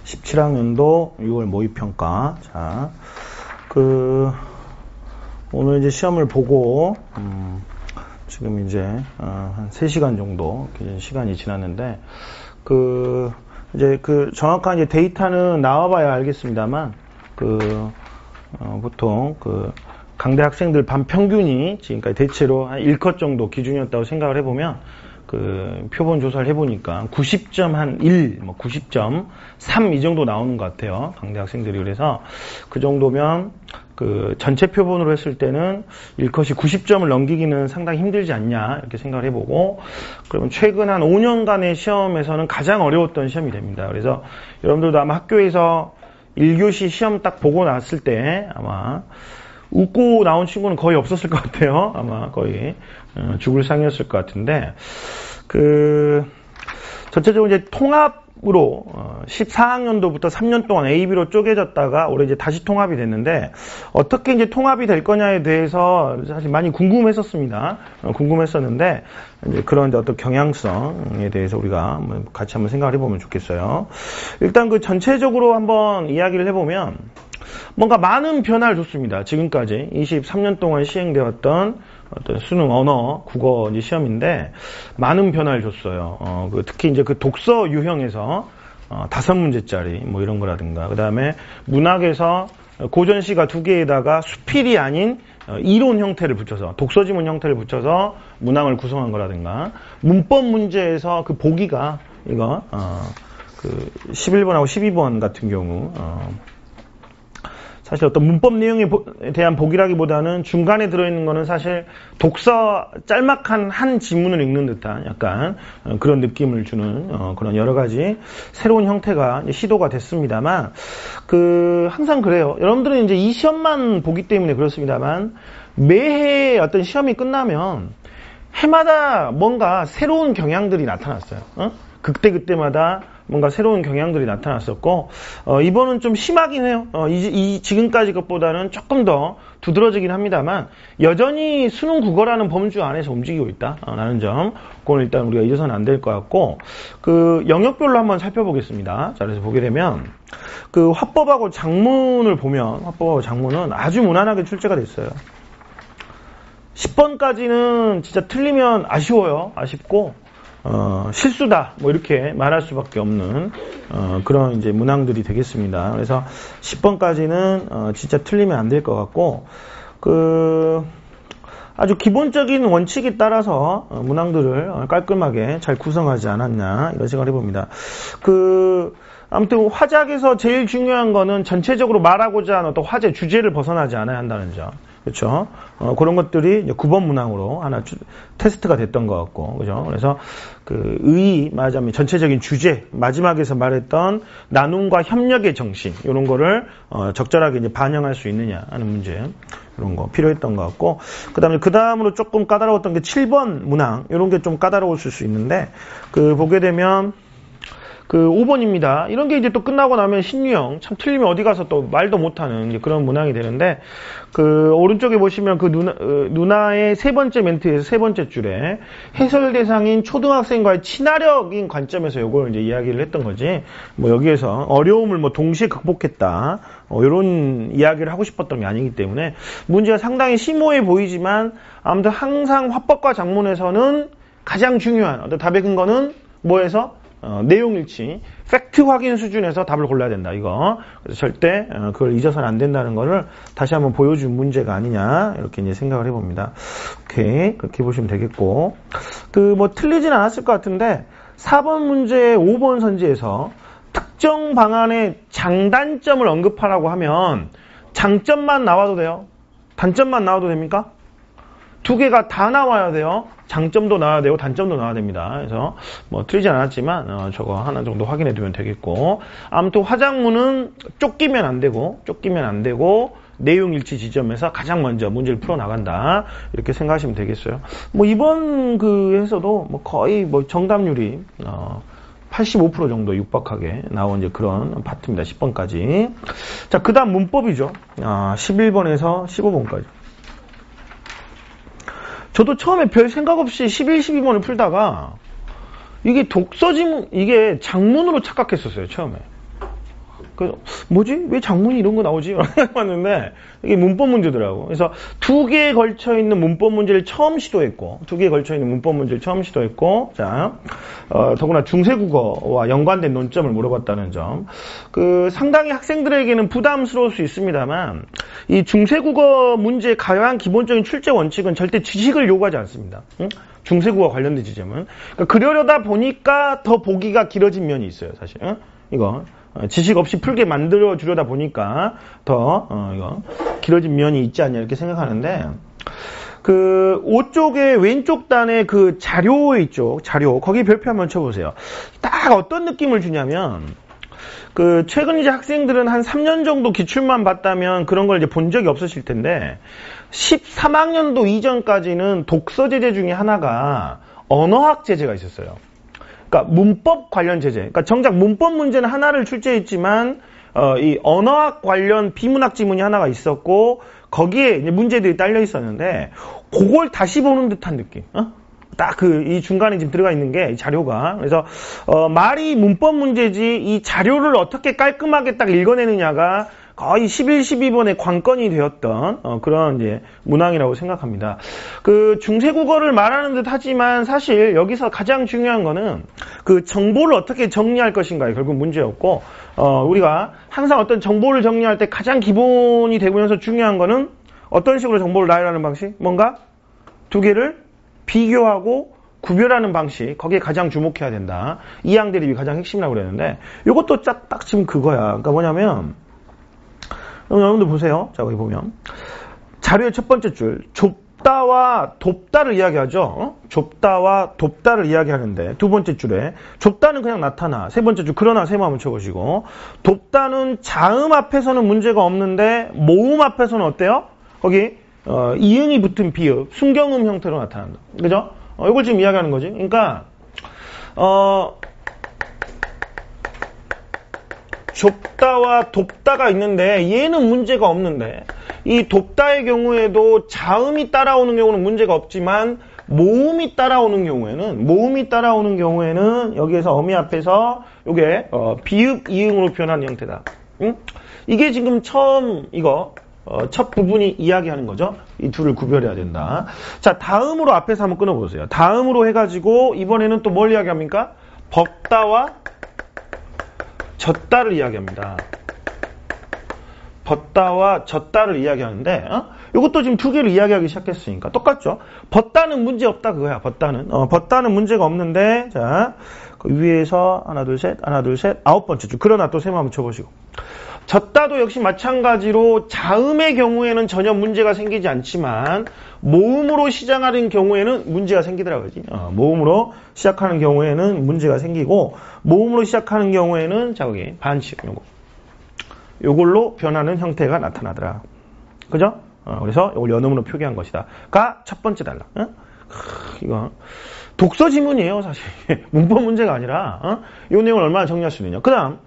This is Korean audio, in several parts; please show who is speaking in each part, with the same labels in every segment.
Speaker 1: 17학년도 6월 모의평가. 자, 오늘 이제 시험을 보고, 지금 이제, 한 3시간 정도 시간이 지났는데, 이제 정확한 이제 데이터는 나와봐야 알겠습니다만, 보통 강대 학생들 반 평균이 지금까지 대체로 한 1컷 정도 기준이었다고 생각을 해보면, 표본 조사를 해보니까 90점 한 1, 90.3 이 정도 나오는 것 같아요. 강대 학생들이. 그래서 그 정도면 전체 표본으로 했을 때는 1컷이 90점을 넘기기는 상당히 힘들지 않냐 이렇게 생각을 해보고, 그러면 최근 한 5년간의 시험에서는 가장 어려웠던 시험이 됩니다. 그래서 여러분들도 아마 학교에서 1교시 시험 딱 보고 났을 때 아마 웃고 나온 친구는 거의 없었을 것 같아요. 아마 거의 죽을 상이었을 것 같은데, 전체적으로 이제 통합으로 14학년도부터 3년 동안 A, B로 쪼개졌다가 올해 이제 다시 통합이 됐는데, 어떻게 이제 통합이 될 거냐에 대해서 사실 많이 궁금했었습니다. 궁금했었는데, 이제 그런 어떤 경향성에 대해서 우리가 같이 한번 생각을 해보면 좋겠어요. 일단 전체적으로 한번 이야기를 해보면, 뭔가 많은 변화를 줬습니다. 지금까지 23년 동안 시행되었던 어떤 수능, 언어, 국어 이제 시험인데 많은 변화를 줬어요. 특히 이제 독서 유형에서 5문제짜리 이런 거라든가, 그 다음에 문학에서 고전시가 2개에다가 수필이 아닌 이론 형태를 붙여서, 독서지문 형태를 붙여서 문항을 구성한 거라든가, 문법 문제에서 보기가 이거 11번하고 12번 같은 경우 사실 어떤 문법 내용에 대한 보기라기보다는 중간에 들어있는 거는 사실 독서 짤막한 한 지문을 읽는 듯한 약간 그런 느낌을 주는 그런 여러 가지 새로운 형태가 시도가 됐습니다만, 항상 그래요. 여러분들은 이제 이 시험만 보기 때문에 그렇습니다만, 매해 어떤 시험이 끝나면 해마다 뭔가 새로운 경향들이 나타났어요. 그때마다 뭔가 새로운 경향들이 나타났었고, 이번은 좀 심하긴 해요. 지금까지 것보다는 조금 더 두드러지긴 합니다만, 여전히 수능 국어라는 범주 안에서 움직이고 있다라는 점, 그건 일단 우리가 잊어서는 안 될 것 같고, 영역별로 한번 살펴보겠습니다. 자, 그래서 보게 되면, 화법하고 장문을 보면, 화법하고 장문은 아주 무난하게 출제가 됐어요. 10번까지는 진짜 틀리면 아쉬워요. 아쉽고, 실수다 이렇게 말할 수밖에 없는 그런 이제 문항들이 되겠습니다. 그래서 10번까지는 진짜 틀리면 안 될 것 같고, 아주 기본적인 원칙에 따라서 문항들을 깔끔하게 잘 구성하지 않았냐 이런 생각을 해봅니다. 아무튼 화작에서 제일 중요한 거는 전체적으로 말하고자 하는 어떤 화제 주제를 벗어나지 않아야 한다는 점. 그렇죠? 그런 것들이 이제 9번 문항으로 하나 테스트가 됐던 것 같고, 그죠? 그래서 말하자면 전체적인 주제, 마지막에서 말했던 나눔과 협력의 정신, 이런 거를 적절하게 이제 반영할 수 있느냐 하는 문제, 이런 거 필요했던 것 같고, 그 다음으로 조금 까다로웠던 게 7번 문항, 이런 게 좀 까다로웠을 수 있는데, 보게 되면 5번입니다. 이런 게 이제 또 끝나고 나면 신유형, 참 틀리면 어디 가서 또 말도 못하는 이제 그런 문항이 되는데, 오른쪽에 보시면 누나의 세 번째 멘트에서 세 번째 줄에 해설 대상인 초등학생과의 친화력인 관점에서 요걸 이제 이야기를 했던 거지, 여기에서 어려움을 동시에 극복했다, 이런 이야기를 하고 싶었던 게 아니기 때문에 문제가 상당히 심오해 보이지만, 아무튼 항상 화법과 작문에서는 가장 중요한 어떤 답의 근거는 뭐에서? 내용 일치, 팩트 확인 수준에서 답을 골라야 된다, 이거. 그래서 절대 그걸 잊어서는 안 된다는 거를 다시 한번 보여준 문제가 아니냐 이렇게 이제 생각을 해봅니다. 오케이, 그렇게 보시면 되겠고, 틀리진 않았을 것 같은데 4번 문제 5번 선지에서 특정 방안의 장단점을 언급하라고 하면 장점만 나와도 돼요? 단점만 나와도 됩니까? 두 개가 다 나와야 돼요. 장점도 나와야 되고 단점도 나와야 됩니다. 그래서 틀리진 않았지만 저거 하나 정도 확인해 두면 되겠고, 아무튼 화작문은 쫓기면 안 되고 내용 일치 지점에서 가장 먼저 문제를 풀어 나간다, 이렇게 생각하시면 되겠어요. 이번 해서도 거의 정답률이 85% 정도 육박하게 나온 이제 그런 파트입니다. 10번까지. 자, 그다음 문법이죠. 11번에서 15번까지. 저도 처음에 별 생각 없이 11, 12번을 풀다가 이게 독서지문, 이게 장문으로 착각했었어요, 처음에. 그래서 뭐지? 왜 작문이 이런 거 나오지? 봤는데 이게 문법 문제더라고. 그래서 2개에 걸쳐 있는 문법 문제를 처음 시도했고, 2개에 걸쳐 있는 문법 문제를 처음 시도했고, 자, 더구나 중세국어와 연관된 논점을 물어봤다는 점. 상당히 학생들에게는 부담스러울 수 있습니다만, 이 중세국어 문제의 가요한 기본적인 출제 원칙은 절대 지식을 요구하지 않습니다. 응? 중세국어 관련된 지점은. 그러니까 그러려다 보니까 더 보기가 길어진 면이 있어요, 사실. 응? 이거. 지식 없이 풀게 만들어 주려다 보니까 더 이거 길어진 면이 있지 않냐 이렇게 생각하는데, 5쪽의 왼쪽 단의 자료 있죠. 자료. 거기 별표 한번 쳐보세요. 딱 어떤 느낌을 주냐면, 최근 이제 학생들은 한 3년 정도 기출만 봤다면 그런 걸 이제 본 적이 없으실 텐데, 13학년도 이전까지는 독서 제재 중에 하나가 언어학 제재가 있었어요. 그러니까 문법 관련 제재. 그러니까 정작 문법 문제는 하나를 출제했지만 이 언어학 관련 비문학 지문이 하나가 있었고 거기에 이제 문제들이 딸려 있었는데 그걸 다시 보는 듯한 느낌. 딱 이 중간에 지금 들어가 있는 게 이 자료가. 그래서 말이 문법 문제지 이 자료를 어떻게 깔끔하게 딱 읽어내느냐가 거의 11, 12번의 관건이 되었던 그런 이제 문항이라고 생각합니다. 중세국어를 말하는 듯 하지만 사실 여기서 가장 중요한 거는 정보를 어떻게 정리할 것인가에 결국 문제였고, 우리가 항상 어떤 정보를 정리할 때 가장 기본이 되면서 중요한 거는 어떤 식으로 정보를 나열하는 방식? 뭔가 2개를 비교하고 구별하는 방식, 거기에 가장 주목해야 된다. 이항 대립이 가장 핵심이라고 그랬는데, 이것도 딱 지금 그거야. 그러니까 뭐냐면, 여러분들 보세요. 자, 여기 보면. 자료의 첫 번째 줄, 좁다와 돕다를 이야기하죠. 좁다와 돕다를 이야기하는데, 두 번째 줄에, 좁다는 그냥 나타나. 세 번째 줄, 그러나 세모 한번 쳐보시고, 돕다는 자음 앞에서는 문제가 없는데, 모음 앞에서는 어때요? 거기, 이응이 붙은 비읍, 순경음 형태로 나타난다. 그죠? 이걸 지금 이야기하는 거지. 그러니까, 좁다와 돕다가 있는데 얘는 문제가 없는데 이 돕다의 경우에도 자음이 따라오는 경우는 문제가 없지만 모음이 따라오는 경우에는 여기에서 어미 앞에서 이게 비읍 이응으로 변하는 형태다. 응? 이게 지금 처음 이거 첫 부분이 이야기하는 거죠. 이 둘을 구별해야 된다. 자, 다음으로 앞에서 한번 끊어보세요. 다음으로 해가지고 이번에는 또 뭘 이야기합니까? 벗다와 젖다를 이야기합니다. 벗다와 젖다를 이야기하는데, 이것도 지금 2개를 이야기하기 시작했으니까 똑같죠. 벗다는 문제 없다 그거야. 벗다는 문제가 없는데, 자, 위에서 하나 둘 셋 9번째 줄. 그러나 또 세모 한번 쳐보시고. 젖다도 역시 마찬가지로 자음의 경우에는 전혀 문제가 생기지 않지만 모음으로 시작하는 경우에는 문제가 생기더라고요. 모음으로 시작하는 경우에는 문제가 생기고 모음으로 시작하는 경우에는 자 여기 반칙 요걸로 변하는 형태가 나타나더라. 그죠? 그래서 이걸 연음으로 표기한 것이다. 가 첫 번째 단락. 이거 독서 지문이에요, 사실. 문법 문제가 아니라 이 내용을 얼마나 정리할 수 있느냐. 그다음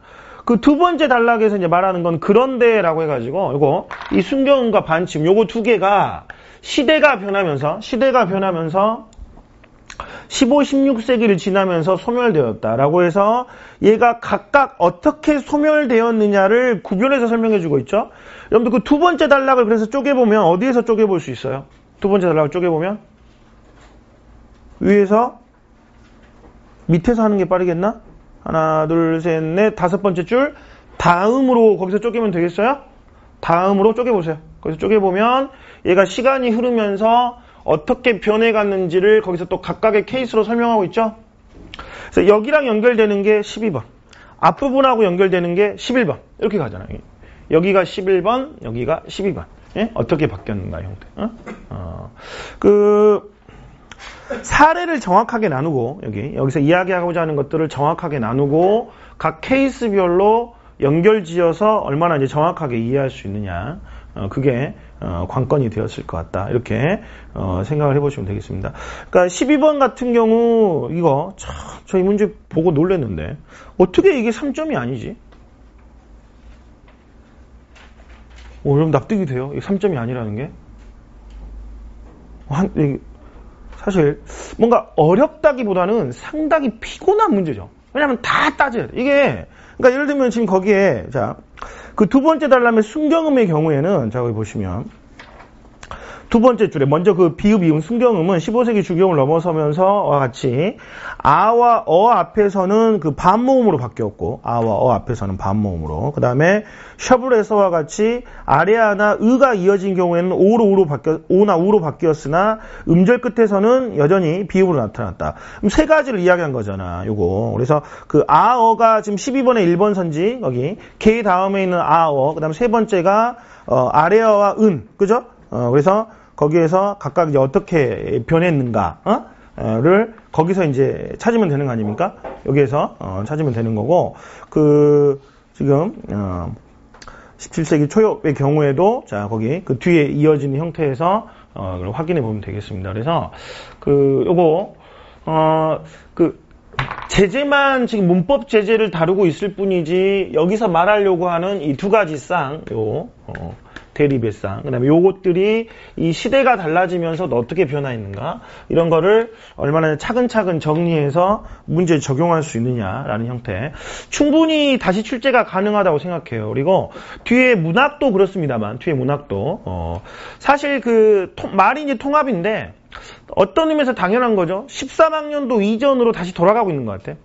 Speaker 1: 두 번째 단락에서 이제 말하는 건 그런데라고 해가지고 요거 이 순경음과 반침 요거 2개가 시대가 변하면서 15, 16세기를 지나면서 소멸되었다라고 해서 얘가 각각 어떻게 소멸되었느냐를 구별해서 설명해주고 있죠. 여러분들 그 두 번째 단락을 그래서 쪼개보면 어디에서 쪼개볼 수 있어요? 두 번째 단락을 쪼개보면 위에서 밑에서 하는 게 빠르겠나? 하나, 둘, 셋, 넷, 5번째 줄 다음으로 거기서 쪼개면 되겠어요? 다음으로 쪼개보세요. 거기서 쪼개보면 얘가 시간이 흐르면서 어떻게 변해갔는지를 거기서 또 각각의 케이스로 설명하고 있죠. 그래서 여기랑 연결되는 게 12번, 앞부분하고 연결되는 게 11번 이렇게 가잖아요. 여기가 11번, 여기가 12번. 예? 어떻게 바뀌었는가 형태. 사례를 정확하게 나누고 여기서 이야기하고자 하는 것들을 정확하게 나누고 각 케이스별로 연결지어서 얼마나 이제 정확하게 이해할 수 있느냐, 그게 관건이 되었을 것 같다. 이렇게 생각을 해보시면 되겠습니다. 그러니까 12번 같은 경우 이거 참 저희 문제 보고 놀랐는데 어떻게 이게 3점이 아니지? 여러분 납득이 돼요? 이게 3점이 아니라는 게? 사실 뭔가 어렵다기보다는 상당히 피곤한 문제죠. 왜냐면 다 따져야 돼. 이게, 그러니까 예를 들면 지금 거기에, 자, 그 두 번째 달람의 순경음의 경우에는, 자, 여기 보시면, 두 번째 줄에 먼저 그 비읍, 이음, 순경음은 15세기 중경을 넘어서면서와 같이 아와 어 앞에서는 그 반모음으로 바뀌었고, 아와 어 앞에서는 반모음으로. 그 다음에 셔블에서와 같이 아래아나 으가 이어진 경우에는 오나 우로 바뀌었으나 음절 끝에서는 여전히 비읍으로 나타났다. 그럼 세 가지를 이야기한 거잖아, 요거. 그래서 그 아어가 지금 12번의 1번 선지, 거기 개 다음에 있는 아어, 그 다음 세 번째가 아래어와 은, 그죠? 그래서 거기에서 각각 이제 어떻게 변했는가를 거기서 이제 찾으면 되는 거 아닙니까? 여기에서 찾으면 되는 거고, 지금 17세기 초엽의 경우에도 자 거기 그 뒤에 이어지는 형태에서 확인해 보면 되겠습니다. 그래서 요거 제재만 지금 문법 제재를 다루고 있을 뿐이지 여기서 말하려고 하는 이 두 가지 쌍 대립의 쌍, 그 다음에 요것들이 이 시대가 달라지면서 어떻게 변화했는가, 이런 거를 얼마나 차근차근 정리해서 문제에 적용할 수 있느냐라는 형태. 충분히 다시 출제가 가능하다고 생각해요. 그리고 뒤에 문학도 그렇습니다만, 뒤에 문학도, 사실 말이 이제 통합인데, 어떤 의미에서 당연한 거죠. 13학년도 이전으로 다시 돌아가고 있는 것 같아.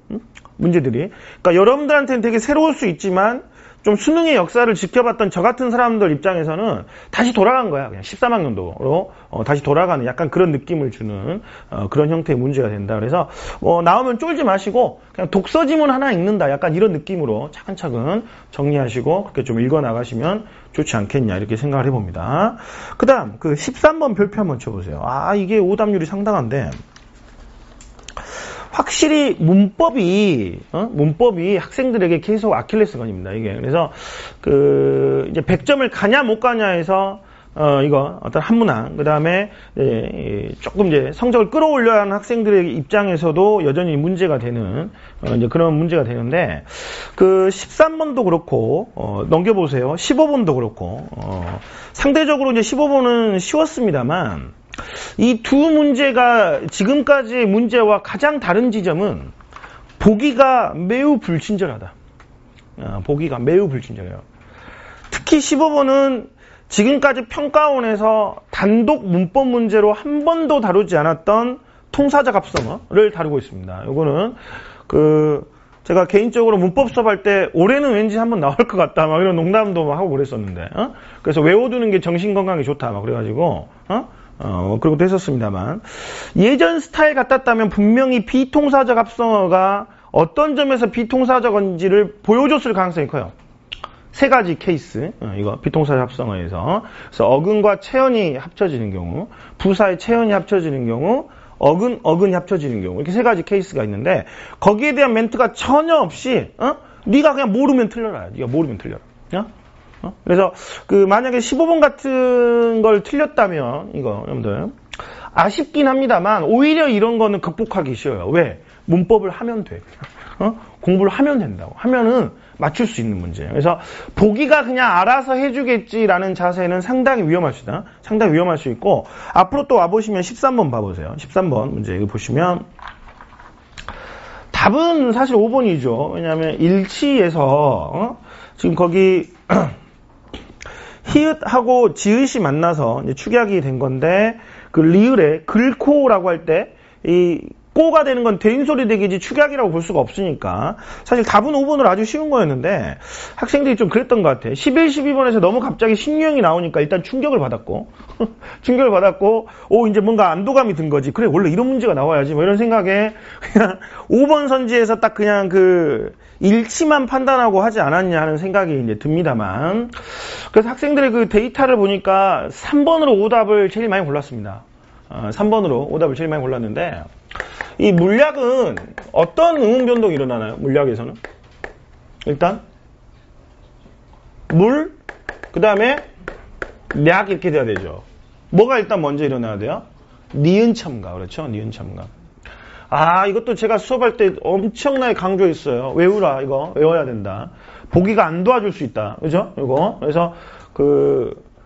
Speaker 1: 문제들이. 그러니까 여러분들한테는 되게 새로울 수 있지만, 좀 수능의 역사를 지켜봤던 저 같은 사람들 입장에서는 다시 돌아간 거야. 그냥 13학년도로 다시 돌아가는 약간 그런 느낌을 주는 그런 형태의 문제가 된다. 그래서 나오면 쫄지 마시고 그냥 독서 지문 하나 읽는다. 약간 이런 느낌으로 차근차근 정리하시고 그렇게 좀 읽어나가시면 좋지 않겠냐 이렇게 생각을 해봅니다. 그 다음 13번 별표 한번 쳐보세요. 이게 오답률이 상당한데 확실히 문법이 학생들에게 계속 아킬레스건입니다. 이게 그래서 이제 100점을 가냐 못 가냐에서 이거 어떤 한문항 그 다음에 조금 이제 성적을 끌어올려야 하는 학생들의 입장에서도 여전히 문제가 되는 이제 그런 문제가 되는데 13번도 그렇고 넘겨보세요. 15번도 그렇고 상대적으로 이제 15번은 쉬웠습니다만. 이 두 문제가 지금까지의 문제와 가장 다른 지점은 보기가 매우 불친절하다. 보기가 매우 불친절해요. 특히 15번은 지금까지 평가원에서 단독 문법 문제로 한 번도 다루지 않았던 통사적 합성어를 다루고 있습니다. 요거는 제가 개인적으로 문법 수업할 때 올해는 왠지 한번 나올 것 같다 막 이런 농담도 막 하고 그랬었는데 그래서 외워두는 게 정신 건강에 좋다 막 그래가지고 그러고도 했었습니다만 예전 스타일 같았다면 분명히 비통사적 합성어가 어떤 점에서 비통사적인지를 보여줬을 가능성이 커요. 세 가지 케이스, 이거 비통사적 합성어에서 그래서 어근과 체언이 합쳐지는 경우, 부사의 체언이 합쳐지는 경우, 어근이 합쳐지는 경우 이렇게 세 가지 케이스가 있는데 거기에 대한 멘트가 전혀 없이 네가 그냥 모르면 틀려라. 네가 모르면 틀려라. 그래서 만약에 15번 같은 걸 틀렸다면 이거 여러분들 아쉽긴 합니다만 오히려 이런 거는 극복하기 쉬워요. 왜? 문법을 하면 돼. 공부를 하면 된다고. 하면은 맞출 수 있는 문제예요. 그래서 보기가 그냥 알아서 해주겠지라는 자세는 상당히 위험할 수 있다. 상당히 위험할 수 있고 앞으로 또 와보시면 13번 봐보세요. 13번 문제 이거 보시면 답은 사실 5번이죠. 왜냐하면 일치에서 지금 거기 히읗하고 지읒이 만나서 이제 축약이 된 건데 리을에 글코라고 할 때 이 꼬가 되는 건 대인소리 되기지 축약이라고 볼 수가 없으니까 사실 답은 5번으로 아주 쉬운 거였는데 학생들이 좀 그랬던 것 같아. 11, 12번에서 너무 갑자기 신유형이 나오니까 일단 충격을 받았고 이제 뭔가 안도감이 든 거지. 그래 원래 이런 문제가 나와야지 뭐 이런 생각에 그냥 5번 선지에서 딱 그냥 일치만 판단하고 하지 않았냐 하는 생각이 이제 듭니다만 그래서 학생들의 데이터를 보니까 3번으로 오답을 제일 많이 골랐습니다. 3번으로 오답을 제일 많이 골랐는데 이 물약은 어떤 응응 변동이 일어나나요? 물약에서는 일단 그 다음에 약 이렇게 돼야 되죠. 뭐가 일단 먼저 일어나야 돼요? 니은 첨가. 그렇죠? 니은 첨가. 이것도 제가 수업할 때 엄청나게 강조했어요. 외우라. 이거 외워야 된다. 보기가 안 도와줄 수 있다. 그죠? 이거. 그래서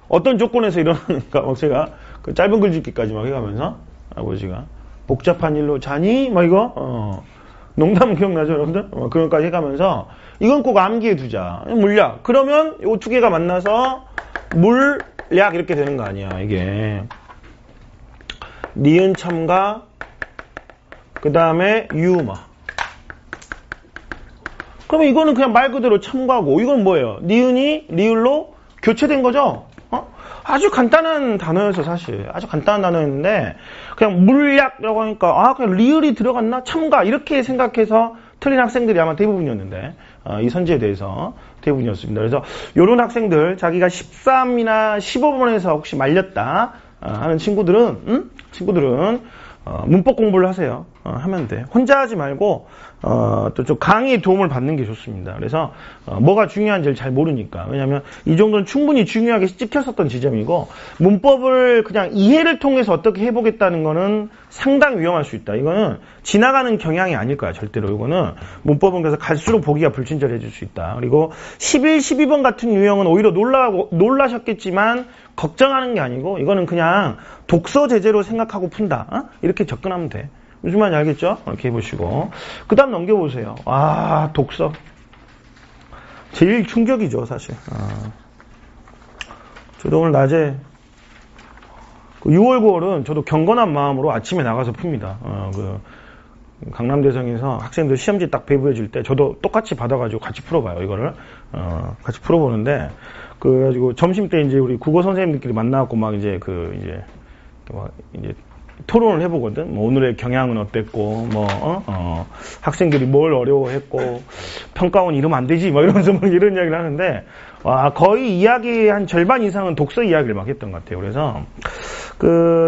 Speaker 1: 어떤 조건에서 일어나는가 제가 짧은 글짓기까지 막 해가면서 아버지가 복잡한 일로 자니? 뭐 이거 농담은 기억나죠, 여러분들? 그런까지 해가면서 이건 꼭 암기해 두자. 물약. 그러면 이 두 개가 만나서 물약 이렇게 되는 거 아니야, 이게. 니은 첨가, 그 다음에 유마. 그러면 이거는 그냥 말 그대로 첨가고, 이건 뭐예요? 니은이 리을로 교체된 거죠? 아주 간단한 단어였어, 사실. 아주 간단한 단어였는데, 그냥 물약이라고 하니까, 그냥 리을이 들어갔나? 첨가. 이렇게 생각해서 틀린 학생들이 아마 대부분이었는데, 이 선지에 대해서 대부분이었습니다. 그래서, 요런 학생들, 자기가 13이나 15번에서 혹시 말렸다 하는 친구들은, 문법 공부를 하세요. 하면 돼. 혼자 하지 말고, 또 좀 강의의 도움을 받는 게 좋습니다. 그래서, 뭐가 중요한지를 잘 모르니까. 왜냐면, 이 정도는 충분히 중요하게 찍혔었던 지점이고, 문법을 그냥 이해를 통해서 어떻게 해보겠다는 거는 상당히 위험할 수 있다. 이거는 지나가는 경향이 아닐 거야, 절대로. 이거는 문법은 그래서 갈수록 보기가 불친절해질 수 있다. 그리고 11, 12번 같은 유형은 오히려 놀라셨겠지만, 걱정하는 게 아니고, 이거는 그냥 독서 제재로 생각하고 푼다. 이렇게 접근하면 돼. 무슨 말인지 알겠죠? 이렇게 해보시고. 그 다음 넘겨보세요. 독서. 제일 충격이죠, 사실. 저도 오늘 낮에, 6월, 9월은 저도 경건한 마음으로 아침에 나가서 풉니다. 강남대성에서 학생들 시험지 딱 배부해 줄 때 저도 똑같이 받아가지고 같이 풀어봐요, 이거를. 같이 풀어보는데, 그래가지고 점심 때 이제 우리 국어 선생님들끼리 만나갖고 막 이제 토론을 해보거든. 뭐 오늘의 경향은 어땠고, 학생들이 뭘 어려워했고, 평가원 이러면 안 되지, 막 이러면서 막 이런 이야기를 하는데, 거의 이야기 한 절반 이상은 독서 이야기를 막 했던 것 같아요. 그래서,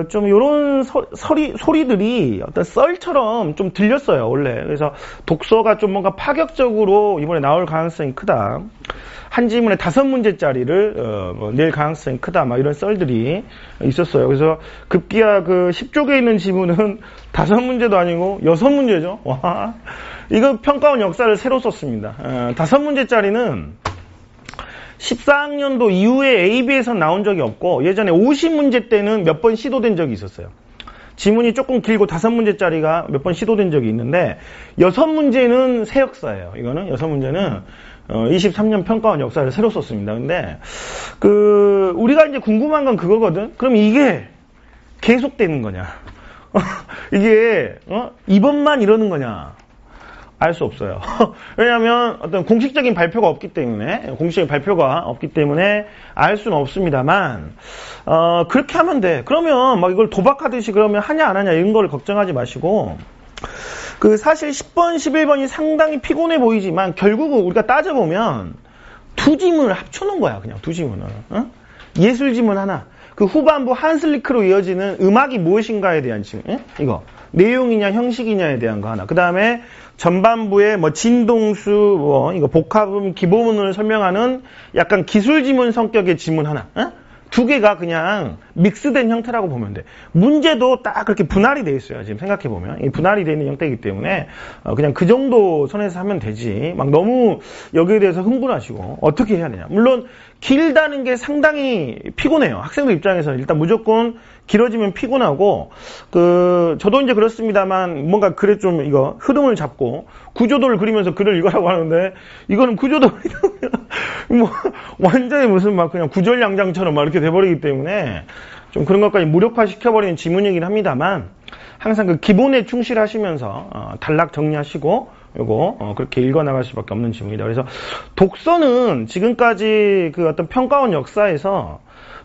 Speaker 1: 좀 요런 소리들이 어떤 썰처럼 좀 들렸어요, 원래. 그래서 독서가 좀 뭔가 파격적으로 이번에 나올 가능성이 크다. 한 지문에 5문제짜리를 낼 가능성이 크다. 막 이런 썰들이 있었어요. 그래서 급기야 10쪽에 있는 지문은 5문제도 아니고 6문제죠. 와, 이거 평가원 역사를 새로 썼습니다. 5문제짜리는 14학년도 이후에 AB에서 나온 적이 없고 예전에 50문제 때는 몇 번 시도된 적이 있었어요. 지문이 조금 길고 5문제짜리가 몇 번 시도된 적이 있는데 6문제는 새 역사예요. 이거는 6문제는 23년 평가원 역사를 새로 썼습니다. 근데 우리가 이제 궁금한 건 그거거든. 그럼 이게 계속되는 거냐? 이게 이번만 이러는 거냐? 알 수 없어요. 왜냐하면 어떤 공식적인 발표가 없기 때문에 알 수는 없습니다만 그렇게 하면 돼. 그러면 막 이걸 도박하듯이 그러면 하냐 안 하냐 이런 걸 걱정하지 마시고 사실 10번, 11번이 상당히 피곤해 보이지만 결국은 우리가 따져보면 두 지문을 합쳐놓은 거야. 그냥 두 지문을. 예술 지문 하나. 후반부 한슬리크로 이어지는 음악이 무엇인가에 대한 지문. 이거. 내용이냐 형식이냐에 대한 거 하나. 그 다음에 전반부에 진동수, 이거 복합음, 기본문을 설명하는 약간 기술 지문 성격의 지문 하나. 두 개가 그냥 믹스된 형태라고 보면 돼. 문제도 딱 그렇게 분할이 돼 있어요. 지금 생각해보면. 분할이 되어 있는 형태이기 때문에 그냥 그 정도 선에서 하면 되지. 막 너무 여기에 대해서 흥분하시고 어떻게 해야 되냐. 물론 길다는 게 상당히 피곤해요. 학생들 입장에서는 일단 무조건 길어지면 피곤하고 저도 이제 그렇습니다만 뭔가 글에 좀 이거 흐름을 잡고 구조도를 그리면서 글을 읽으라고 하는데 이거는 구조도를 뭐 완전히 무슨 막 그냥 구절양장처럼 막 이렇게 돼버리기 때문에 좀 그런 것까지 무력화 시켜버리는 지문이긴 합니다만 항상 기본에 충실하시면서 단락 정리하시고 요거 그렇게 읽어나갈 수밖에 없는 지문이다. 그래서 독서는 지금까지 어떤 평가원 역사에서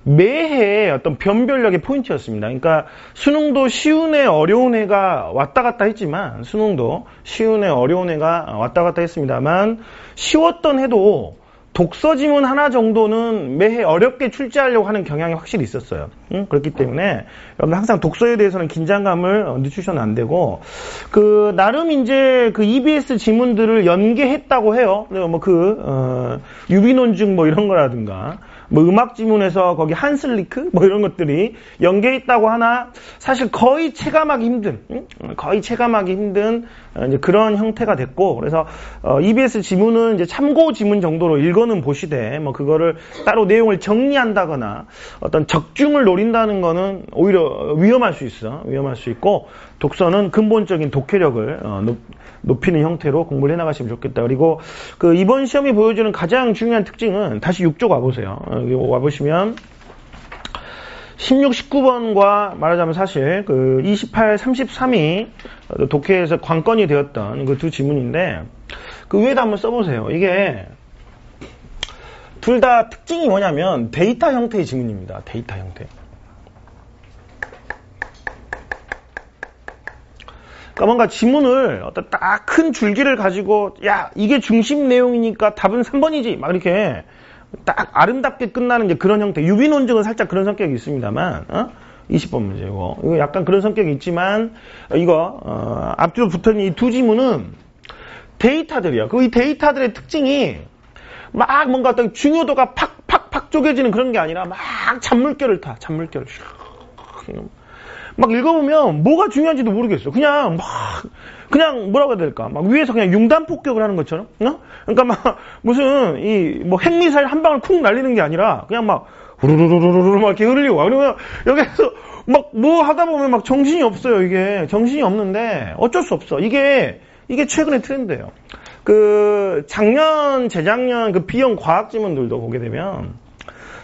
Speaker 1: 매해 어떤 변별력의 포인트였습니다. 그러니까 수능도 쉬운 애 어려운 애가 왔다 갔다 했지만 수능도 쉬운 애 어려운 애가 왔다 갔다 했습니다만 쉬웠던 해도 독서 지문 하나 정도는 매해 어렵게 출제하려고 하는 경향이 확실히 있었어요. 그렇기 때문에 여러분 항상 독서에 대해서는 긴장감을 늦추셔는 안 되고 나름 이제 EBS 지문들을 연계했다고 해요. 유비논증 이런 거라든가 뭐 음악 지문에서 거기 한슬리크 뭐 이런 것들이 연계해 있다고 하나 사실 거의 체감하기 힘든 거의 체감하기 힘든 이제 그런 형태가 됐고 그래서 EBS 지문은 이제 참고 지문 정도로 읽어는 보시되 뭐 그거를 따로 내용을 정리한다거나 어떤 적중을 노린다는 거는 오히려 위험할 수 있어 위험할 수 있고 독서는 근본적인 독해력을 높이는 형태로 공부를 해나가시면 좋겠다. 그리고 그 이번 시험이 보여주는 가장 중요한 특징은 다시 6쪽 와보세요. 여기 와보시면 16, 19번과 말하자면 사실 그 28, 33이 독해에서 관건이 되었던 그 두 지문인데 그 위에다 한번 써보세요. 이게 둘 다 특징이 뭐냐면 데이터 형태의 지문입니다. 데이터 형태. 그러니까 뭔가 지문을 어떤 딱 큰 줄기를 가지고 야 이게 중심 내용이니까 답은 3번이지 막 이렇게 딱 아름답게 끝나는 이제 그런 형태. 유비 논증은 살짝 그런 성격이 있습니다만 20번 문제고 이거 약간 그런 성격이 있지만 이거 앞뒤로 붙어있는 이 두 지문은 데이터들이야. 그 이 데이터들의 특징이 막 뭔가 어떤 중요도가 팍팍팍 쪼개지는 그런 게 아니라 막 잔물결을 타. 잔물결을 막 읽어보면 뭐가 중요한지도 모르겠어. 그냥 뭐라고 해야 될까? 막 위에서 그냥 융단 폭격을 하는 것처럼, 그러니까 막 무슨 뭐 핵미사일 한 방울 쿵 날리는 게 아니라 그냥 막 후루루루루루 막 이렇게 흐르고 그러면 여기서 막 뭐 하다 보면 막 정신이 없어요. 이게 정신이 없는데 어쩔 수 없어. 이게 최근의 트렌드예요. 그 작년, 재작년 그 B형 과학 지문들도 보게 되면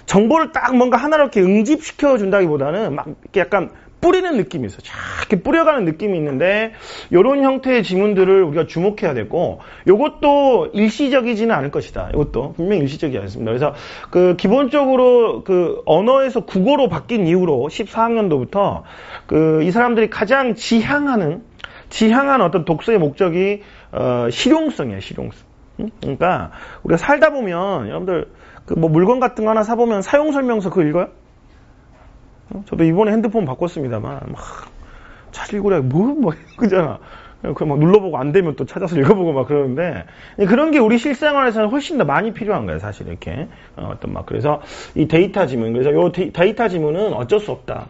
Speaker 1: 정보를 딱 뭔가 하나로 이렇게 응집시켜 준다기보다는 막 이렇게 약간 뿌리는 느낌이 있어요. 이렇게 뿌려가는 느낌이 있는데 이런 형태의 지문들을 우리가 주목해야 되고 이것도 일시적이지는 않을 것이다. 이것도 분명히 일시적이지 않습니다. 그래서 그 기본적으로 그 언어에서 국어로 바뀐 이후로 14학년도부터 그 이 사람들이 가장 지향하는 어떤 독서의 목적이 실용성이에요. 실용성. 그러니까 우리가 살다 보면 여러분들 그 뭐 물건 같은 거 하나 사보면 사용 설명서 그거 읽어요? 저도 이번에 핸드폰 바꿨습니다만 막 찾으려고 그잖아. 그 막 눌러보고 안 되면 또 찾아서 읽어보고 막 그러는데 그런 게 우리 실생활에서는 훨씬 더 많이 필요한 거예요, 사실 이렇게 어떤 막 그래서 이 데이터 지문 그래서 이 데이터 지문은 어쩔 수 없다.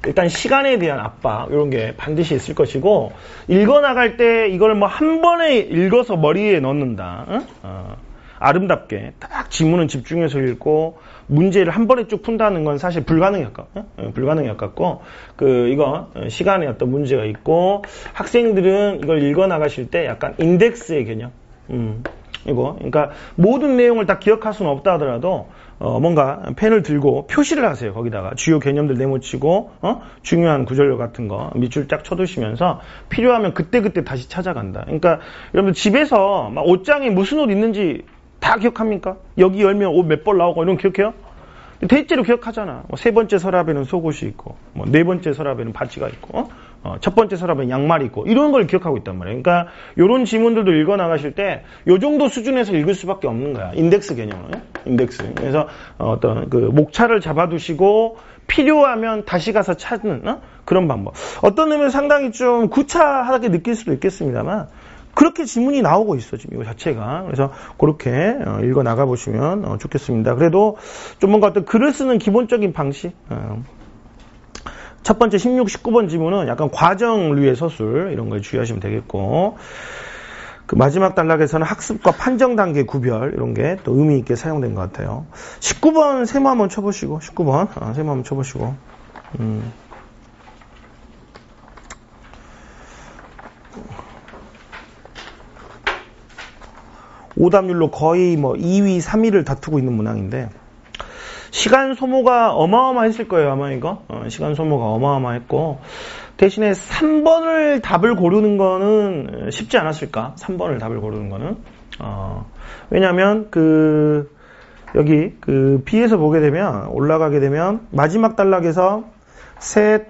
Speaker 1: 일단 시간에 대한 압박 이런 게 반드시 있을 것이고 읽어 나갈 때 이걸 뭐 한 번에 읽어서 머리에 넣는다. 아름답게 딱 지문은 집중해서 읽고 문제를 한 번에 쭉 푼다는 건 사실 불가능에 가깝고 이거 시간에 어떤 문제가 있고 학생들은 이걸 읽어 나가실 때 약간 인덱스의 개념 이거 그러니까 모든 내용을 다 기억할 수는 없다 하더라도 뭔가 펜을 들고 표시를 하세요. 거기다가 주요 개념들 메모치고 중요한 구절력 같은 거 밑줄 쫙 쳐두시면서 필요하면 그때그때 다시 찾아간다. 그러니까 여러분 집에서 막 옷장에 무슨 옷 있는지 다 기억합니까? 여기 열면 옷 몇 벌 나오고 이런 거 기억해요? 대체로 기억하잖아. 뭐 세 번째 서랍에는 속옷이 있고, 뭐 네 번째 서랍에는 바지가 있고, 첫 번째 서랍에는 양말이 있고, 이런 걸 기억하고 있단 말이에요. 그러니까 이런 지문들도 읽어 나가실 때 요 정도 수준에서 읽을 수밖에 없는 거야. 인덱스 개념으로. 인덱스. 그래서 어떤 그 목차를 잡아두시고 필요하면 다시 가서 찾는 그런 방법. 어떤 의미는 상당히 좀 구차하게 느낄 수도 있겠습니다만. 그렇게 지문이 나오고 있어, 지금 이거 자체가. 그래서 그렇게 읽어 나가 보시면 좋겠습니다. 그래도 좀 뭔가 어떤 글을 쓰는 기본적인 방식. 첫 번째 16, 19번 지문은 약간 과정류의 서술 이런 거에 주의하시면 되겠고 그 마지막 단락에서는 학습과 판정 단계 구별 이런 게 또 의미 있게 사용된 것 같아요. 19번 세모 한번 쳐보시고 19번 세모 한번 쳐보시고 오답률로 거의 뭐 2위, 3위를 다투고 있는 문항인데 시간 소모가 어마어마했을 거예요, 아마 이거. 시간 소모가 어마어마했고 대신에 3번을 답을 고르는 거는 쉽지 않았을까? 3번을 답을 고르는 거는 왜냐하면 여기 B에서 보게 되면 올라가게 되면 마지막 단락에서 셋,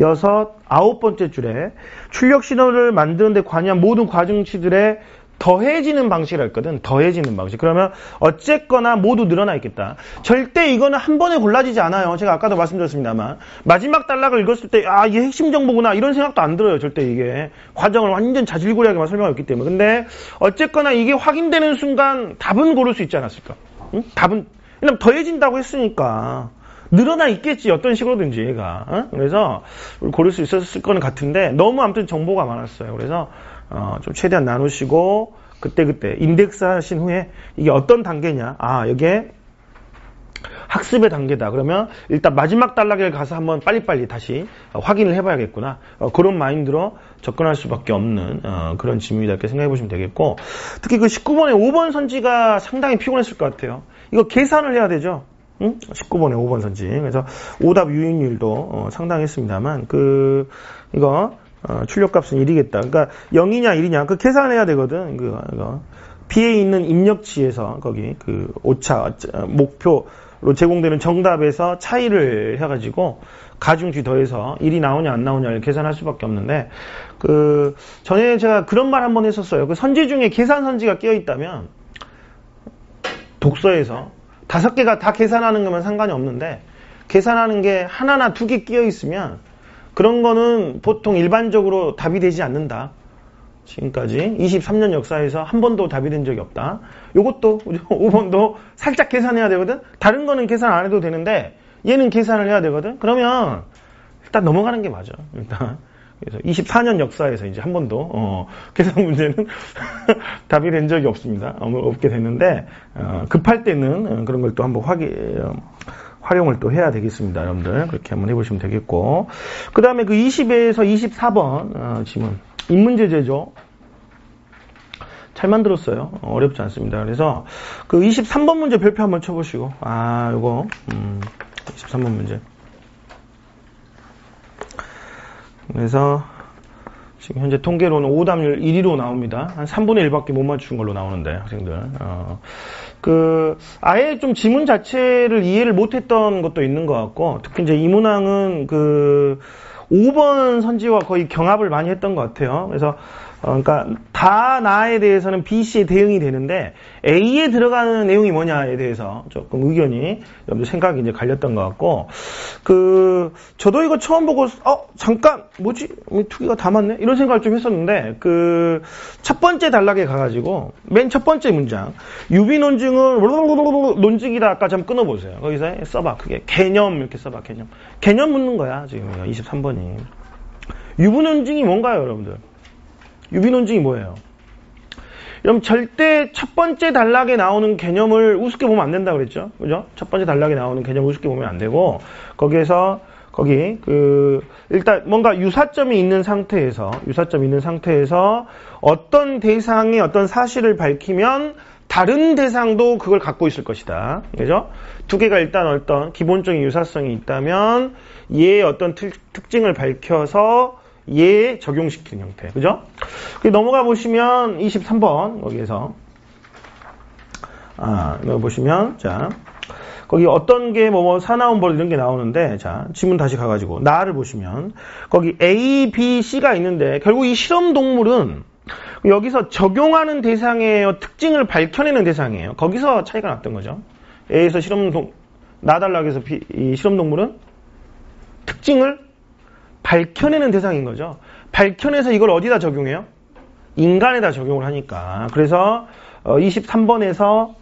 Speaker 1: 여섯, 아홉 번째 줄에 출력 신호를 만드는데 관여한 모든 과정치들의 더해지는 방식이라 했거든. 더해지는 방식. 그러면 어쨌거나 모두 늘어나 있겠다. 절대 이거는 한 번에 골라지지 않아요. 제가 아까도 말씀드렸습니다만 마지막 단락을 읽었을 때 이게 핵심 정보구나 이런 생각도 안 들어요. 절대 이게 과정을 완전 자질구레하게만 설명하고 있기 때문에. 근데 어쨌거나 이게 확인되는 순간 답은 고를 수 있지 않았을까? 응? 답은 왜냐면 더해진다고 했으니까 늘어나 있겠지, 어떤 식으로든지 얘가. 그래서 고를 수 있었을 거는 같은데 너무 아무튼 정보가 많았어요. 그래서 좀 최대한 나누시고 그때 인덱스 하신 후에 이게 어떤 단계냐, 이게 학습의 단계다. 그러면 일단 마지막 단락에 가서 한번 빨리빨리 다시 확인을 해봐야겠구나. 그런 마인드로 접근할 수밖에 없는 그런 질문이다 이렇게 생각해 보시면 되겠고, 특히 그 19번의 5번 선지가 상당히 피곤했을 것 같아요. 이거 계산을 해야 되죠. 19번의 5번 선지. 그래서 오답 유인율도 상당했습니다만 이거 출력값은 1이겠다. 그러니까 0이냐 1이냐 그 계산해야 되거든. 이거 B에 있는 입력치에서 거기 그 오차 목표로 제공되는 정답에서 차이를 해가지고 가중치 더해서 1이 나오냐 안 나오냐를 계산할 수밖에 없는데, 전에 제가 그런 말 한번 했었어요. 그 선지 중에 계산 선지가 끼어 있다면 독서에서 5개가 다 계산하는 거면 상관이 없는데, 계산하는 게 하나나 2개 끼어 있으면 그런 거는 보통 일반적으로 답이 되지 않는다. 지금까지 23년 역사에서 한 번도 답이 된 적이 없다. 요것도 5번도 살짝 계산해야 되거든. 다른 거는 계산 안 해도 되는데 얘는 계산을 해야 되거든. 그러면 일단 넘어가는 게 맞아. 일단 그래서 24년 역사에서 이제 한 번도 계산 문제는 답이 된 적이 없습니다. 없게 됐는데 급할 때는 그런 걸 또 한번 활용을 또 해야 되겠습니다. 여러분들 그렇게 한번 해보시면 되겠고, 그 다음에 그 20에서 24번 질문 인문제제죠. 잘 만들었어요. 어렵지 않습니다. 그래서 그 23번 문제 별표 한번 쳐보시고, 요거 23번 문제. 그래서 지금 현재 통계로는 오답률 1위로 나옵니다. 한 3분의 1밖에 못 맞춘 걸로 나오는데, 학생들. 아예 좀 지문 자체를 이해를 못했던 것도 있는 것 같고, 특히 이제 이 문항은 5번 선지와 거의 경합을 많이 했던 것 같아요. 그래서 그러니까 다 나에 대해서는 B, C에 대응이 되는데 A에 들어가는 내용이 뭐냐에 대해서 조금 의견이 여러분들 생각이 이제 갈렸던 것 같고, 저도 이거 처음 보고 잠깐 뭐지? 2개가 다 맞네? 이런 생각을 좀 했었는데, 첫 번째 단락에 가가지고 맨 첫 번째 문장 유비 논증은 논증이다. 아까 좀 끊어보세요. 거기서 써봐. 그게 개념 이렇게 써봐. 개념 묻는 거야 지금 23번이. 유비 논증이 뭔가요, 여러분들? 유비 논증이 뭐예요? 여러분 절대 첫 번째 단락에 나오는 개념을 우습게 보면 안 된다 그랬죠? 그죠? 첫 번째 단락에 나오는 개념을 우습게 보면 안 되고, 일단 뭔가 유사점이 있는 상태에서 어떤 대상이 어떤 사실을 밝히면 다른 대상도 그걸 갖고 있을 것이다. 그죠? 2개가 일단 어떤 기본적인 유사성이 있다면 얘의 어떤 특징을 밝혀서 얘에 적용시키는 형태. 그죠? 넘어가 보시면 23번 거기에서 보시면 거기 어떤 게 사나운 벌 이런 게 나오는데, 지문 다시 가가지고 나를 보시면 거기 A, B, C가 있는데 결국 이 실험 동물은 여기서 적용하는 대상의 특징을 밝혀내는 대상이에요. 거기서 차이가 났던 거죠. A에서 나달락에서 이 실험 동물은 특징을 밝혀내는 대상인 거죠. 밝혀내서 이걸 어디다 적용해요? 인간에다 적용을 하니까. 그래서 23번에서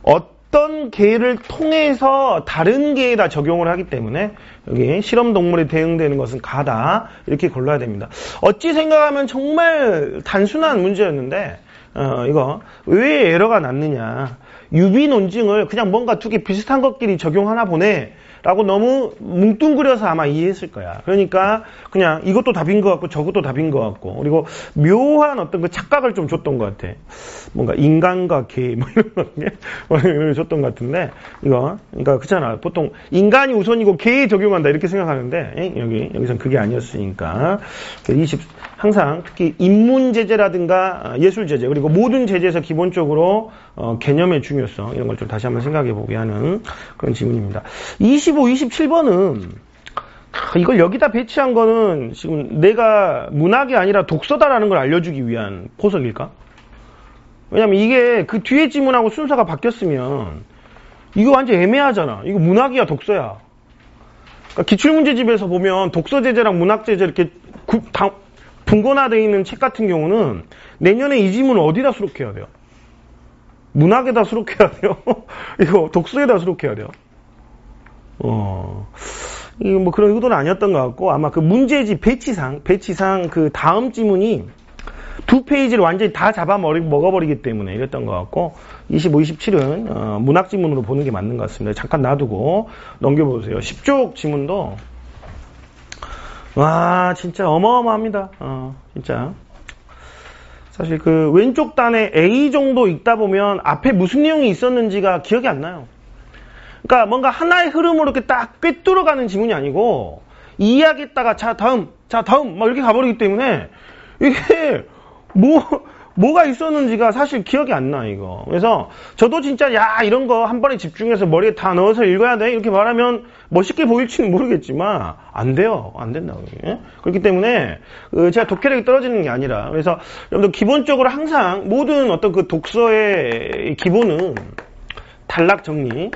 Speaker 1: 어떤 개를 통해서 다른 개에다 적용을 하기 때문에 여기 실험동물에 대응되는 것은 가다, 이렇게 골라야 됩니다. 어찌 생각하면 정말 단순한 문제였는데 이거 왜 에러가 났느냐, 유비 논증을 그냥 뭔가 2개 비슷한 것끼리 적용하나 보네 라고 너무 뭉뚱그려서 아마 이해했을 거야. 그러니까 그냥 이것도 답인 것 같고 저것도 답인 것 같고, 그리고 묘한 어떤 그 착각을 좀 줬던 것 같아. 뭔가 인간과 개 이런 거 줬던 것 같은데, 그러니까 그렇잖아. 보통 인간이 우선이고 개에 적용한다 이렇게 생각하는데 여기선 그게 아니었으니까. 항상 특히 인문제재라든가 예술제재, 그리고 모든 제재에서 기본적으로 개념의 중요성 이런 걸 좀 다시 한번 생각해 보게 하는 그런 질문입니다. 25, 27번은 이걸 여기다 배치한 거는 지금 내가 문학이 아니라 독서다라는 걸 알려주기 위한 포석일까? 왜냐면 이게 그 뒤에 지문하고 순서가 바뀌었으면 이거 완전 애매하잖아. 이거 문학이야 독서야. 그러니까 기출문제집에서 보면 독서제재랑 문학제재 이렇게 분권화되어 있는 책 같은 경우는 내년에 이 지문을 어디다 수록해야 돼요? 문학에다 수록해야 돼요. 이거 독서에다 수록해야 돼요. 이거 뭐 그런 의도는 아니었던 것 같고, 아마 그 문제지 배치상 그 다음 지문이 2페이지를 완전히 다 먹어버리기 때문에 이랬던 것 같고, 25, 27은 문학 지문으로 보는 게 맞는 것 같습니다. 잠깐 놔두고 넘겨보세요. 10쪽 지문도 와 진짜 어마어마합니다. 진짜 사실 그 왼쪽 단에 A 정도 읽다 보면 앞에 무슨 내용이 있었는지가 기억이 안 나요. 그러니까 뭔가 하나의 흐름으로 이렇게 딱 꿰뚫어가는 지문이 아니고 이야기했다가 자 다음 막 이렇게 가버리기 때문에 이게 뭐가 있었는지가 사실 기억이 안 나, 이거. 그래서 저도 진짜 야 이런 거 한 번에 집중해서 머리에 다 넣어서 읽어야 돼 이렇게 말하면 멋있게 보일지는 모르겠지만 안 돼요. 안 된다고. 그렇기 때문에 제가 독해력이 떨어지는 게 아니라, 그래서 여러분들 기본적으로 항상 모든 어떤 그 독서의 기본은 단락 정리,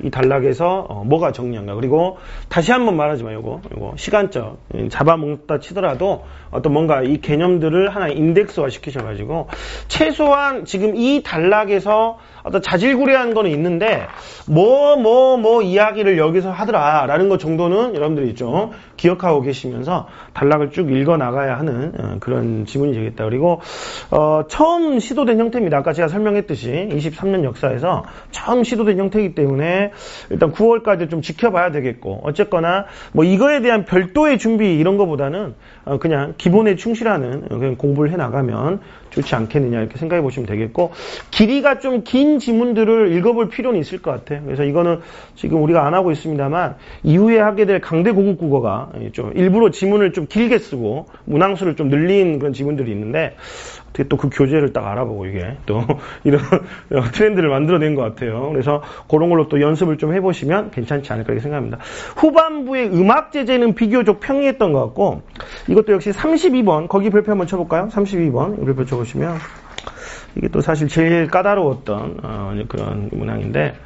Speaker 1: 이 단락에서 뭐가 정리한가. 그리고 다시 한번 말하지만 요거 시간적 잡아먹다 치더라도 어떤 뭔가 이 개념들을 하나 인덱스화 시키셔가지고 최소한 지금 이 단락에서 어떤 자질구레한 거는 있는데 뭐 이야기를 여기서 하더라라는 것 정도는 여러분들이 좀 기억하고 계시면서 단락을 쭉 읽어 나가야 하는 그런 지문이 되겠다. 그리고 처음 시도된 형태입니다. 아까 제가 설명했듯이 23년 역사에서 처음 시도된 형태이기 때문에 일단 9월까지 좀 지켜봐야 되겠고, 어쨌거나 뭐 이거에 대한 별도의 준비 이런 거보다는 그냥 기본에 충실하는 그냥 공부를 해 나가면 좋지 않겠느냐 이렇게 생각해 보시면 되겠고, 길이가 좀 긴 지문들을 읽어볼 필요는 있을 것 같아요. 그래서 이거는 지금 우리가 안 하고 있습니다만 이후에 하게 될 강대 고급 국어가 좀 일부러 지문을 좀 길게 쓰고 문항수를 좀 늘린 그런 지문들이 있는데, 어떻게 또 그 교재를 딱 알아보고 이게 또 이런 트렌드를 만들어낸 것 같아요. 그래서 그런 걸로 또 연습을 좀 해보시면 괜찮지 않을까 이렇게 생각합니다. 후반부의 음악 제재는 비교적 평이했던 것 같고, 이것도 역시 32번 거기 별표 한번 쳐볼까요? 32번 별표 쳐보시면 이게 또 사실 제일 까다로웠던 그런 문항인데,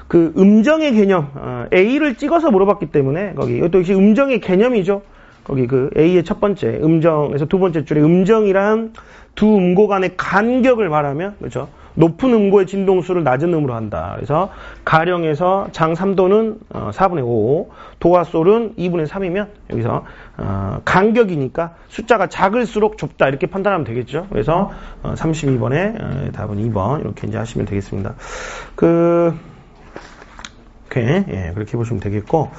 Speaker 1: 그 음정의 개념, A를 찍어서 물어봤기 때문에 거기 이것도 역시 음정의 개념이죠. 거기 그 A의 첫 번째 음정에서 두 번째 줄에 음정이란 두 음고 간의 간격을 말하면, 그렇죠? 높은 음고의 진동수를 낮은 음으로 한다. 그래서 가령에서 장 3도는 4분의 5, 도화솔은 2분의 3이면 여기서 간격이니까 숫자가 작을수록 좁다 이렇게 판단하면 되겠죠. 그래서 32번에 답은 2번 이렇게 이제 하시면 되겠습니다. 그렇게 보시면 되겠고,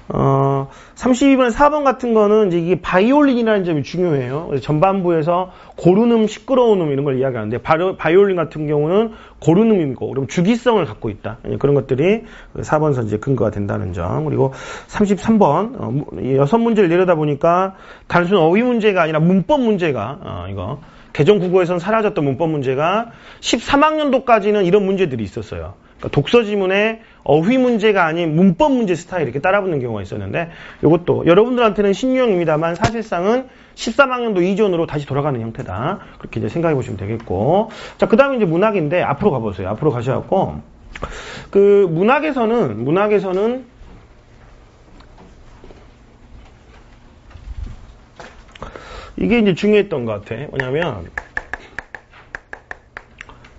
Speaker 1: 32번 4번 같은 거는 이제 이게 바이올린이라는 점이 중요해요. 그래서 전반부에서 고르는 시끄러운 이런 걸 이야기하는데, 바이올린 같은 경우는 고르음이고, 그럼 주기성을 갖고 있다. 그런 것들이 4번 선지의 근거가 된다는 점. 그리고 33번 6문제를 내려다 보니까 단순 어휘 문제가 아니라 문법 문제가 이거 개정 국어에선 사라졌던 문법 문제가 13학년도까지는 이런 문제들이 있었어요. 그러니까 독서 지문에 어휘 문제가 아닌 문법 문제 스타일 이렇게 따라붙는 경우가 있었는데, 이것도 여러분들한테는 신유형입니다만 사실상은 13학년도 이전으로 다시 돌아가는 형태다. 그렇게 이제 생각해 보시면 되겠고, 자, 그 다음에 이제 문학인데 앞으로 가보세요. 앞으로 가셔갖고, 그 문학에서는 이게 이제 중요했던 것 같아. 뭐냐면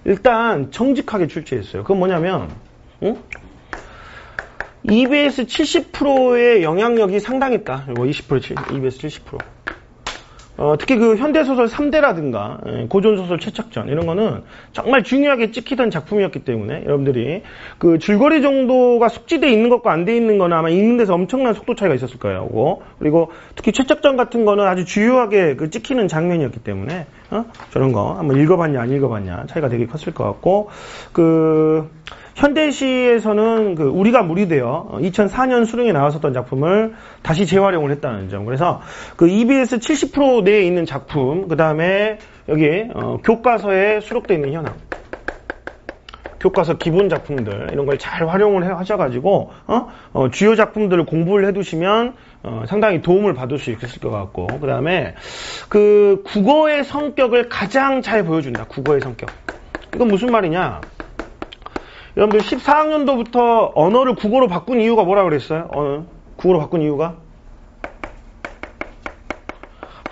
Speaker 1: 일단 정직하게 출제했어요. 그건 뭐냐면 EBS 70%의 영향력이 상당했다. 20%, EBS 70%. 특히 그 현대소설 3대라든가 고전소설 최척전 이런 거는 정말 중요하게 찍히던 작품이었기 때문에 여러분들이 그 줄거리 정도가 숙지되어 있는 것과 안 돼 있는 거는 아마 읽는 데서 엄청난 속도 차이가 있었을 거예요. 그리고 특히 최척전 같은 거는 아주 주요하게 그 찍히는 장면이었기 때문에 저런 거 한번 읽어봤냐 안 읽어봤냐 차이가 되게 컸을 것 같고, 그 현대시에서는 그 우리가 물이 되어 2004년 수능에 나왔었던 작품을 다시 재활용을 했다는 점. 그래서 그 EBS 70% 내에 있는 작품, 그 다음에 여기 교과서에 수록되어 있는 현황, 교과서 기본 작품들 이런 걸 잘 활용을 하셔가지고 주요 작품들을 공부를 해두시면 상당히 도움을 받을 수 있을 것 같고, 그 다음에 그 국어의 성격을 가장 잘 보여준다. 국어의 성격. 이건 무슨 말이냐? 여러분들 14학년도부터 언어를 국어로 바꾼 이유가 뭐라 그랬어요? 국어로 바꾼 이유가?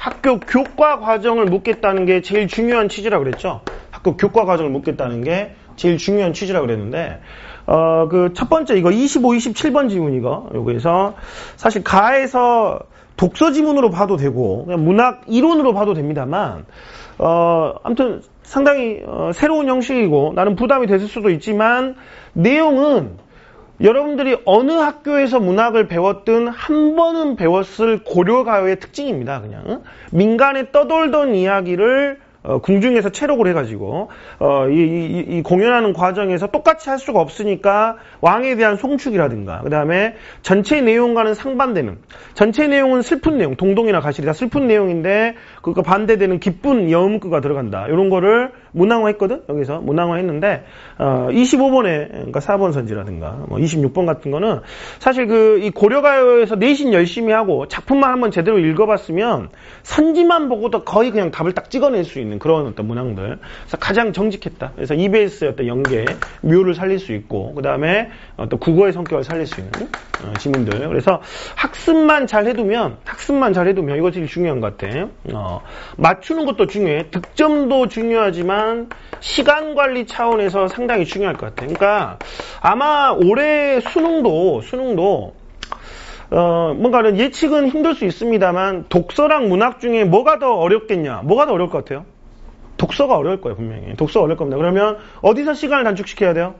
Speaker 1: 학교 교과 과정을 묻겠다는 게 제일 중요한 취지라고 그랬죠. 학교 교과 과정을 묻겠다는 게 제일 중요한 취지라고 그랬는데, 그 첫 번째 이거 25, 27번 지문 요거에서 사실 가에서 독서 지문으로 봐도 되고, 그냥 문학 이론으로 봐도 됩니다만, 아무튼 상당히 새로운 형식이고, 나는 부담이 됐을 수도 있지만, 내용은 여러분들이 어느 학교에서 문학을 배웠든 한 번은 배웠을 고려가요의 특징입니다. 그냥 민간에 떠돌던 이야기를 궁중에서 채록을 해가지고 이 공연하는 과정에서 똑같이 할 수가 없으니까 왕에 대한 송축이라든가 그 다음에 전체 내용과는 상반되는 전체 내용은 슬픈 내용 동동이나 가실이 다 슬픈 내용인데 그거 반대되는 기쁜 여음구가 들어간다 이런 거를 문항화했거든. 여기서 문항화했는데 25번에 그러니까 4번 선지라든가 뭐 26번 같은 거는 사실 이 고려가요에서 내신 열심히 하고 작품만 한번 제대로 읽어봤으면 선지만 보고도 거의 그냥 답을 딱 찍어낼 수 있는 그런 어떤 문항들. 그래서 가장 정직했다. 그래서 EBS의 어떤 연계, 묘를 살릴 수 있고, 그 다음에 어떤 국어의 성격을 살릴 수 있는 지문들. 그래서 학습만 잘 해두면 이거 제일 중요한 것 같아. 맞추는 것도 중요해. 득점도 중요하지만 시간 관리 차원에서 상당히 중요할 것 같아. 그러니까 아마 올해 수능도 뭔가는 예측은 힘들 수 있습니다만 독서랑 문학 중에 뭐가 더 어렵겠냐? 뭐가 더 어려울 것 같아요? 독서가 어려울 거예요, 분명히. 독서가 어려울 겁니다. 그러면 어디서 시간을 단축시켜야 돼요?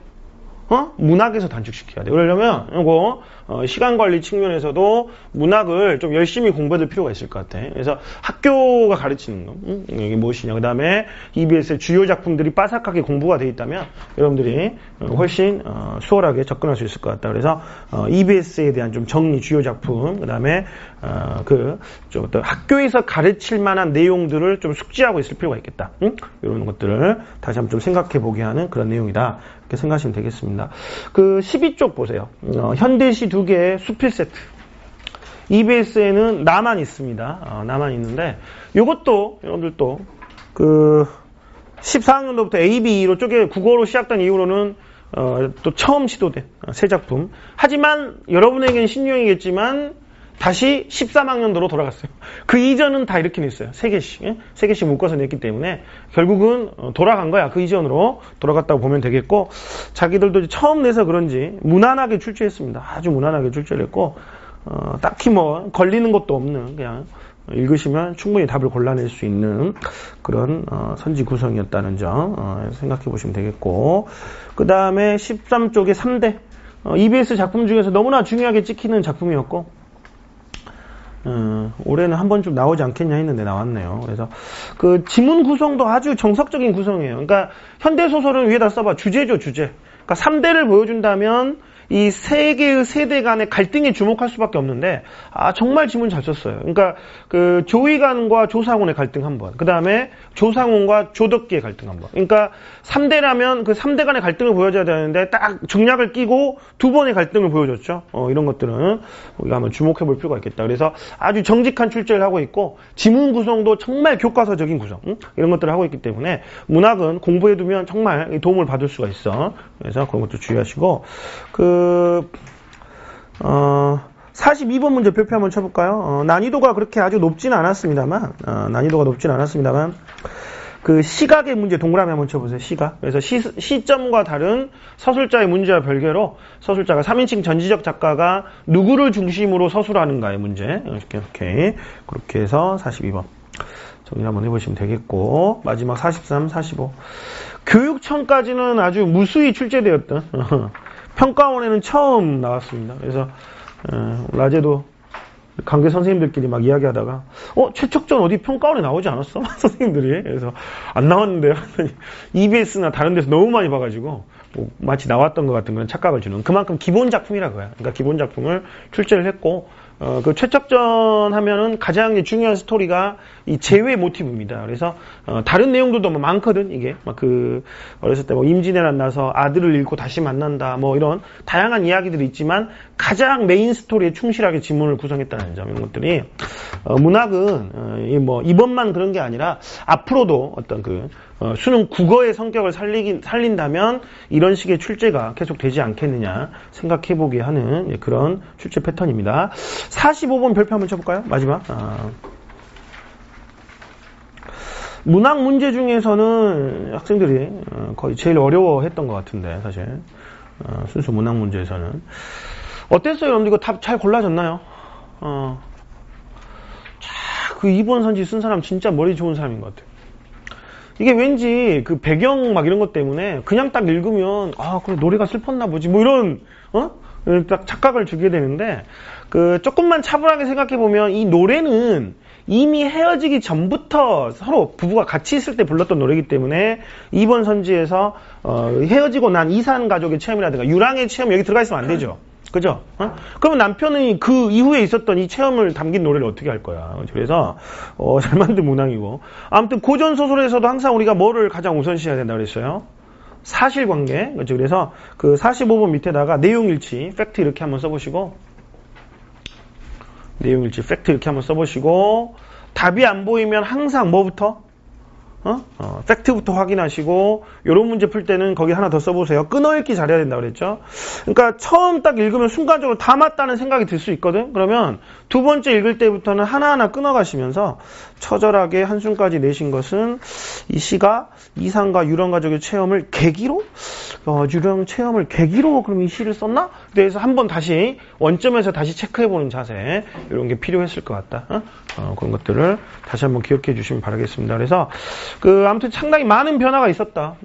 Speaker 1: 문학에서 단축시켜야 돼요. 그러려면 이거 시간 관리 측면에서도 문학을 좀 열심히 공부해둘 필요가 있을 것 같아. 그래서 학교가 가르치는 거, 이게 무엇이냐. 그 다음에 EBS의 주요 작품들이 빠삭하게 공부가 돼 있다면 여러분들이 훨씬 수월하게 접근할 수 있을 것 같다. 그래서 EBS에 대한 좀 정리, 주요 작품, 그 다음에 좀 어떤 학교에서 가르칠 만한 내용들을 좀 숙지하고 있을 필요가 있겠다. 이런 것들을 다시 한번 좀 생각해 보게 하는 그런 내용이다. 이렇게 생각하시면 되겠습니다. 12쪽 보세요. 현대시 2개의 수필 세트. EBS에는 나만 있습니다. 나만 있는데, 요것도, 여러분들도, 14학년도부터 ABE로 국어로 시작된 이후로는, 또 처음 시도된 새 작품. 하지만, 여러분에게는 신유형이겠지만, 다시 13학년도로 돌아갔어요. 그 이전은 다 이렇게 냈어요. 3개씩 묶어서 냈기 때문에 결국은 돌아간 거야. 그 이전으로 돌아갔다고 보면 되겠고 자기들도 이제 처음 내서 그런지 무난하게 출제했습니다. 아주 무난하게 출제를 했고 딱히 뭐 걸리는 것도 없는 그냥 읽으시면 충분히 답을 골라낼 수 있는 그런 선지 구성이었다는 점 생각해 보시면 되겠고 그 다음에 13쪽에 3대 EBS 작품 중에서 너무나 중요하게 찍히는 작품이었고 올해는 한 번쯤 나오지 않겠냐 했는데 나왔네요. 그래서 지문 구성도 아주 정석적인 구성이에요. 그러니까 현대소설은 위에다 써봐. 주제죠, 주제. 그러니까 3대를 보여준다면 이 세 개의 세대 간의 갈등에 주목할 수밖에 없는데 정말 지문 잘 썼어요. 그러니까 조의관과 조상훈의 갈등 한 번, 그 다음에 조상훈과 조덕기의 갈등 한 번. 그러니까 3대라면 그 3대 간의 갈등을 보여줘야 되는데 딱 정략을 끼고 두 번의 갈등을 보여줬죠. 이런 것들은 우리가 한번 주목해 볼 필요가 있겠다. 그래서 아주 정직한 출제를 하고 있고 지문 구성도 정말 교과서적인 구성 이런 것들을 하고 있기 때문에 문학은 공부해두면 정말 도움을 받을 수가 있어. 그래서 그런 것도 주의하시고 42번 문제 별표 한번 쳐볼까요? 난이도가 그렇게 아주 높지는 않았습니다만, 시각의 문제 동그라미 한번 쳐보세요. 시각. 그래서 시점과 다른 서술자의 문제와 별개로 서술자가 3인칭 전지적 작가가 누구를 중심으로 서술하는가의 문제. 이렇게 해서 42번. 정리 한번 해보시면 되겠고, 마지막 43, 45. 교육청까지는 아주 무수히 출제되었던, 평가원에는 처음 나왔습니다. 그래서 낮에도 강대 선생님들끼리 막 이야기하다가 최척전 어디 평가원에 나오지 않았어? 선생님들이. 그래서 안 나왔는데요. EBS나 다른 데서 너무 많이 봐가지고 마치 나왔던 것 같은 그런 착각을 주는 그만큼 기본 작품이라 그래요. 그러니까 기본 작품을 출제를 했고 최척전 하면은 가장 중요한 스토리가 이 재회 모티브입니다. 그래서 다른 내용들도 뭐 많거든. 이게 막 어렸을 때 뭐 임진왜란 나서 아들을 잃고 다시 만난다 뭐 이런 다양한 이야기들이 있지만 가장 메인 스토리에 충실하게 지문을 구성했다는 점 이런 것들이 문학은 이번만 그런 게 아니라 앞으로도 어떤 수능 국어의 성격을 살린다면 이런 식의 출제가 계속 되지 않겠느냐 생각해보게 하는 그런 출제 패턴입니다. 45번 별표 한번 쳐볼까요? 마지막. 문학 문제 중에서는 학생들이 거의 제일 어려워했던 것 같은데 사실 순수 문학 문제에서는 어땠어요? 여러분들 이거 답 잘 골라졌나요? 그 2번 선지 쓴 사람 진짜 머리 좋은 사람인 것 같아요. 이게 왠지 그 배경 막 이런 것 때문에 그냥 딱 읽으면 그래 노래가 슬펐나 보지 뭐 이런 딱 착각을 주게 되는데 그 조금만 차분하게 생각해 보면 이 노래는 이미 헤어지기 전부터 서로 부부가 같이 있을 때 불렀던 노래이기 때문에 2번 선지에서 헤어지고 난 이산 가족의 체험이라든가 유랑의 체험 여기 들어가 있으면 안 되죠. 그죠? 그러면 남편이 그 이후에 있었던 이 체험을 담긴 노래를 어떻게 할 거야. 그래서 잘 만든 문항이고 아무튼 고전 소설에서도 항상 우리가 뭐를 가장 우선시해야 된다고 그랬어요? 사실관계. 그렇죠? 그래서 그 45번 밑에다가 내용일치, 팩트 이렇게 한번 써보시고 내용일치, 팩트 이렇게 한번 써보시고 답이 안 보이면 항상 뭐부터? 팩트부터 확인하시고 이런 문제 풀 때는 거기 하나 더 써보세요. 끊어읽기 잘해야 된다고 그랬죠. 그러니까 처음 딱 읽으면 순간적으로 다 맞다는 생각이 들 수 있거든. 그러면 두 번째 읽을 때부터는 하나하나 끊어가시면서 처절하게 한숨까지 내신 것은 이 시가 이상과 유령 가족의 체험을 계기로 유령 체험을 계기로 그럼 이 시를 썼나? 그래서 한번 다시 원점에서 다시 체크해보는 자세 이런 게 필요했을 것 같다. 그런 것들을 다시 한번 기억해 주시면 바라겠습니다. 그래서 아무튼 상당히 많은 변화가 있었다.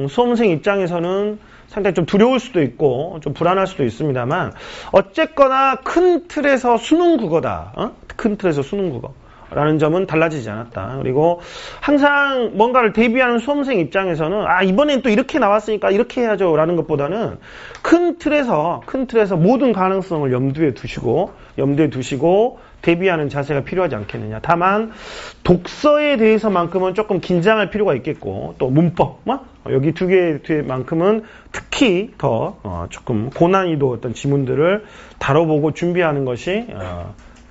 Speaker 1: 수험생 입장에서는 상당히 좀 두려울 수도 있고 좀 불안할 수도 있습니다만 어쨌거나 큰 틀에서 수능 국어다. 큰 틀에서 수능 국어. 라는 점은 달라지지 않았다. 그리고 항상 뭔가를 대비하는 수험생 입장에서는 이번엔 또 이렇게 나왔으니까 이렇게 해야죠 라는 것보다는 큰 틀에서 모든 가능성을 염두에 두시고 대비하는 자세가 필요하지 않겠느냐. 다만 독서에 대해서만큼은 조금 긴장할 필요가 있겠고 또 문법 여기 두 개만큼은 특히 더 조금 고난이도 어떤 지문들을 다뤄보고 준비하는 것이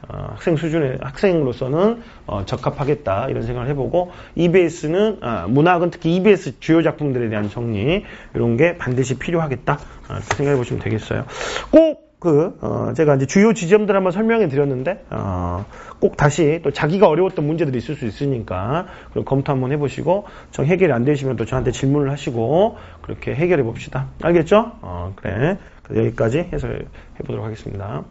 Speaker 1: 학생 수준의 학생으로서는 적합하겠다 이런 생각을 해보고 EBS는 문학은 특히 EBS 주요 작품들에 대한 정리 이런 게 반드시 필요하겠다 이렇게 생각해 보시면 되겠어요. 꼭 제가 이제 주요 지점들 한번 설명해 드렸는데 꼭 다시 또 자기가 어려웠던 문제들이 있을 수 있으니까 그럼 검토 한번 해보시고 정 해결이 안 되시면 또 저한테 질문을 하시고 그렇게 해결해 봅시다. 알겠죠? 그래 여기까지 해설해 보도록 하겠습니다.